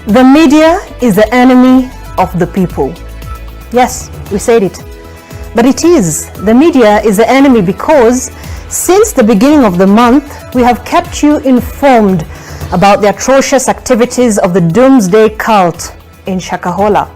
The media is the enemy of the people. Yes, we said it. But it is. The media is the enemy because since the beginning of the month, we have kept you informed about the atrocious activities of the doomsday cult in Shakahola.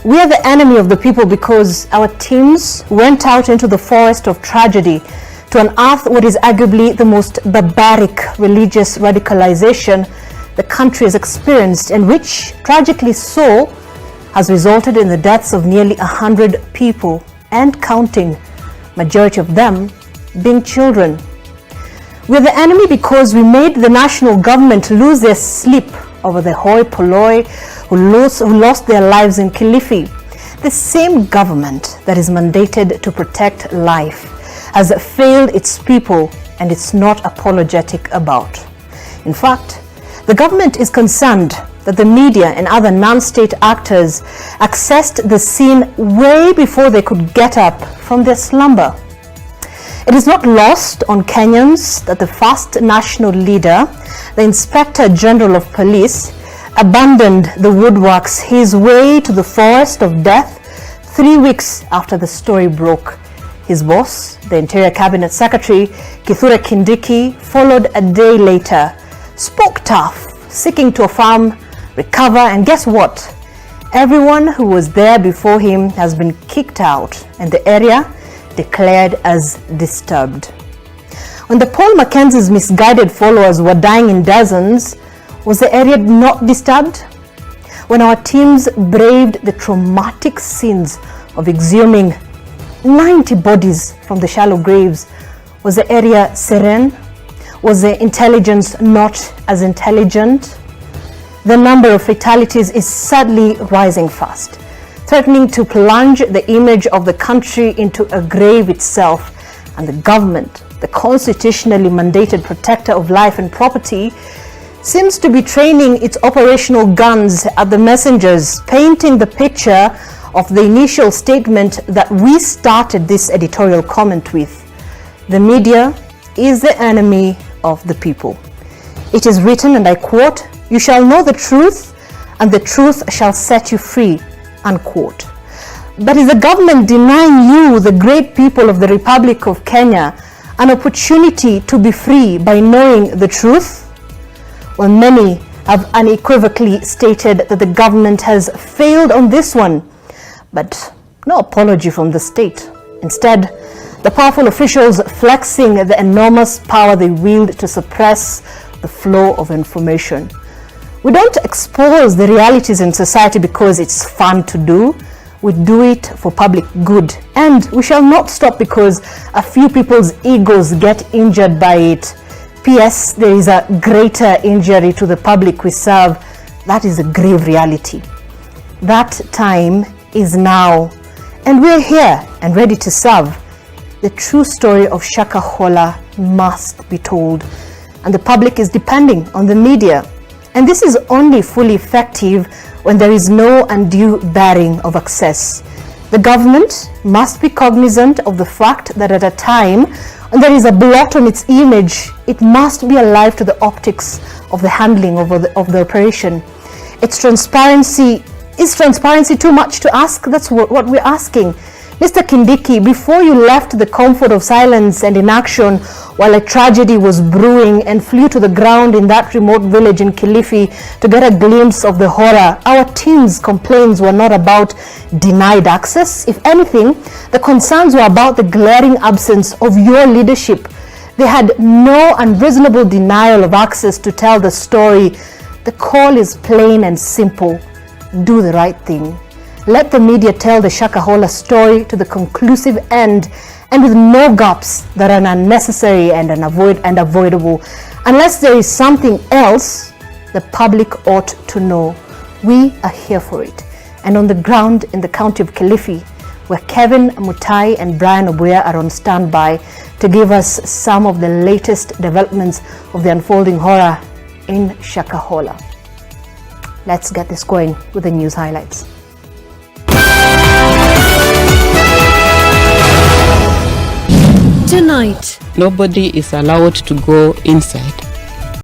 We are the enemy of the people because our teams went out into the forest of tragedy to unearth what is arguably the most barbaric religious radicalization the country has experienced, and which, tragically so, has resulted in the deaths of nearly 100 people and counting, majority of them being children. We're the enemy because we made the national government lose their sleep over the hoi polloi who lost their lives in Kilifi. The same government that is mandated to protect life has failed its people, and it's not apologetic about. In fact, the government is concerned that the media and other non-state actors accessed the scene way before they could get up from their slumber. It is not lost on Kenyans that the first national leader, the Inspector General of Police, abandoned the woodworks his way to the forest of death 3 weeks after the story broke. His boss, the Interior Cabinet Secretary, Kithure Kindiki, followed a day later, spoke tough, seeking to affirm, recover, and guess what? Everyone who was there before him has been kicked out and the area declared as disturbed. When the Paul Mackenzie's misguided followers were dying in dozens, was the area not disturbed? When our teams braved the traumatic scenes of exhuming 90 bodies from the shallow graves, was the area serene? Was the intelligence not as intelligent? The number of fatalities is sadly rising fast, threatening to plunge the image of the country into a grave itself, and the government, the constitutionally mandated protector of life and property, seems to be training its operational guns at the messengers, painting the picture of the initial statement that we started this editorial comment with. The media is the enemy of the people. It is written, and I quote, "You shall know the truth, and the truth shall set you free," unquote. But is the government denying you, the great people of the Republic of Kenya, an opportunity to be free by knowing the truth? Well, many have unequivocally stated that the government has failed on this one, but no apology from the state. Instead, the powerful officials flexing the enormous power they wield to suppress the flow of information. We don't expose the realities in society because it's fun to do. We do it for public good, and we shall not stop because a few people's egos get injured by it. P.S. There is a greater injury to the public we serve. That is a grave reality. That time is now, and we're here and ready to serve. The true story of Shakahola must be told, and the public is depending on the media. And this is only fully effective when there is no undue barring of access. The government must be cognizant of the fact that at a time when there is a blot on its image, it must be alive to the optics of the handling of the operation. Is transparency too much to ask? That's what we're asking. Mr. Kindiki, before you left the comfort of silence and inaction while a tragedy was brewing and flew to the ground in that remote village in Kilifi to get a glimpse of the horror, our team's complaints were not about denied access. If anything, the concerns were about the glaring absence of your leadership. They had no unreasonable denial of access to tell the story. The call is plain and simple. Do the right thing. Let the media tell the Shakahola story to the conclusive end, and with no gaps that are unnecessary and unavoidable. Unless there is something else, the public ought to know. We are here for it. And on the ground in the county of Kilifi, where Kevin Mutai and Brian Obuya are on standby to give us some of the latest developments of the unfolding horror in Shakahola. Let's get this going with the news highlights. Tonight, nobody is allowed to go inside.